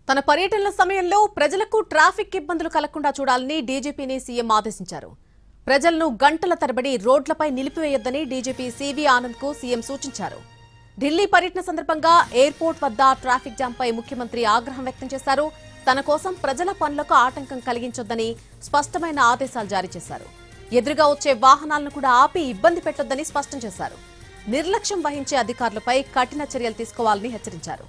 తన పర్యటనల సమయంలో ప్రజలకు ట్రాఫిక్ ఇబ్బందులు కలగకుండా చూడాలని డీజీపీని సీఎం ఆదేశించారు. ప్రజలను గంటల తరబడి రోడ్లపై నిలిపివేయొద్దని డీజీపీ సివి ఆనంద్కు సీఎం సూచించారు. ఢిల్లీ పర్యటన సందర్భంగా ఎయిర్పోర్ట్ వద్ద ట్రాఫిక్ జాంపై ముఖ్యమంత్రి ఆగ్రహం వ్యక్తం చేశారు. తన కోసం ప్రజల పనులకు ఆటంకం కలిగించొద్దని స్పష్టమైన ఆదేశాలు జారీ చేశారు. ఎదురుగా వచ్చే వాహనాలను కూడా ఆపి ఇబ్బంది పెట్టొద్దని స్పష్టం చేశారు. నిర్లక్ష్యం వహించే అధికారులపై కఠిన చర్యలు తీసుకోవాలని హెచ్చరించారు.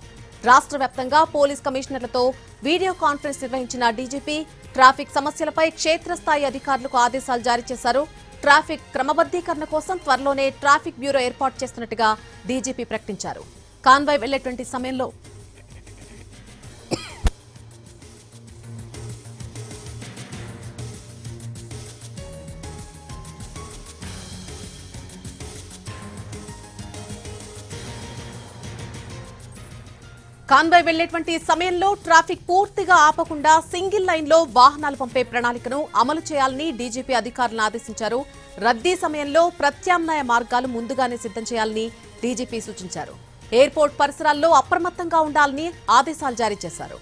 రాష్ట్ర వ్యాప్తంగా పోలీస్ కమిషనర్లతో వీడియో కాన్ఫరెన్స్ నిర్వహించిన డీజీపీ ట్రాఫిక్ సమస్యలపై క్షేత్రస్థాయి అధికారులకు ఆదేశాలు జారీ చేశారు. ట్రాఫిక్ క్రమబద్దీకరణ కోసం త్వరలోనే ట్రాఫిక్ బ్యూరో ఏర్పాటు చేస్తున్నట్టుగా డీజీపీ ప్రకటించారు. కాన్వాయ్ వెళ్లేటువంటి సమయంలో ట్రాఫిక్ పూర్తిగా ఆపకుండా సింగిల్ లైన్లో వాహనాలు పంపే ప్రణాళికను అమలు చేయాలని డీజీపీ అధికారులను ఆదేశించారు. రద్దీ సమయంలో ప్రత్యామ్నాయ మార్గాలు ముందుగానే సిద్ధం చేయాలని డీజీపీ సూచించారు. ఎయిర్పోర్ట్ పరిసరాల్లో అప్రమత్తంగా ఉండాలని ఆదేశాలు జారీ చేశారు.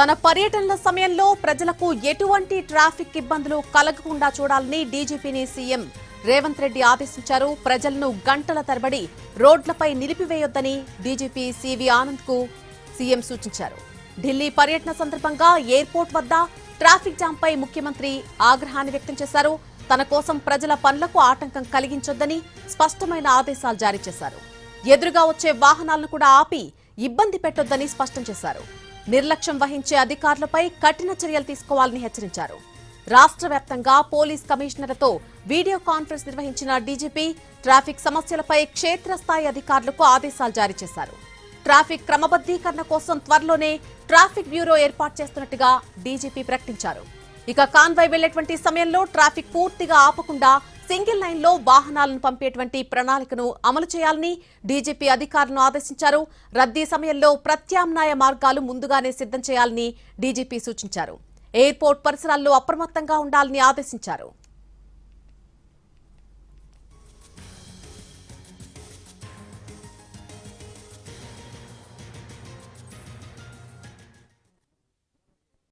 తన పర్యటనల సమయంలో ప్రజలకు ఎటువంటి ట్రాఫిక్ ఇబ్బందులు కలగకుండా చూడాలని డీజీపీని సీఎం రేవంత్ రెడ్డి ఆదేశించారు. ప్రజలను గంటల తరబడి రోడ్లపై నిలిపివేయొద్దని డీజీపీ సివి ఆనంద్కు సీఎం సూచించారు. ఢిల్లీ పర్యటన సందర్భంగా ఎయిర్పోర్ట్ వద్ద ట్రాఫిక్ జాంపై ముఖ్యమంత్రి ఆగ్రహాన్ని వ్యక్తం చేశారు. తన కోసం ప్రజల పనులకు ఆటంకం కలిగించొద్దని స్పష్టమైన ఆదేశాలు జారీ చేశారు. ఎదురుగా వచ్చే వాహనాలను కూడా ఆపి ఇబ్బంది పెట్టొద్దని స్పష్టం చేశారు. నిర్లక్ష్యం వహించే అధికారులపై కఠిన చర్యలు తీసుకోవాలని హెచ్చరించారు. రాష్ట్ర వ్యాప్తంగా పోలీస్ కమిషనర్లతో వీడియో కాన్ఫరెన్స్ నిర్వహించిన డీజీపీ ట్రాఫిక్ సమస్యలపై క్షేత్రస్థాయి అధికారులకు ఆదేశాలు జారీ చేశారు. ట్రాఫిక్ క్రమబద్దీకరణ కోసం త్వరలోనే ట్రాఫిక్ బ్యూరో ఏర్పాటు చేస్తున్నట్టుగా డీజీపీ ప్రకటించారు. ఇక కాన్వాయ్ వెళ్లేటువంటి సమయంలో ట్రాఫిక్ పూర్తిగా ఆపకుండా సింగిల్ లైన్లో వాహనాలను పంపేటువంటి ప్రణాళికను అమలు చేయాలని డీజీపీ అధికారులను ఆదేశించారు. రద్దీ సమయంలో ప్రత్యామ్నాయ మార్గాలు ముందుగానే సిద్ధం చేయాలని డీజీపీ సూచించారు. ఎయిర్పోర్ట్ పరిసరాల్లో అప్రమత్తంగా ఉండాలని ఆదేశించారు.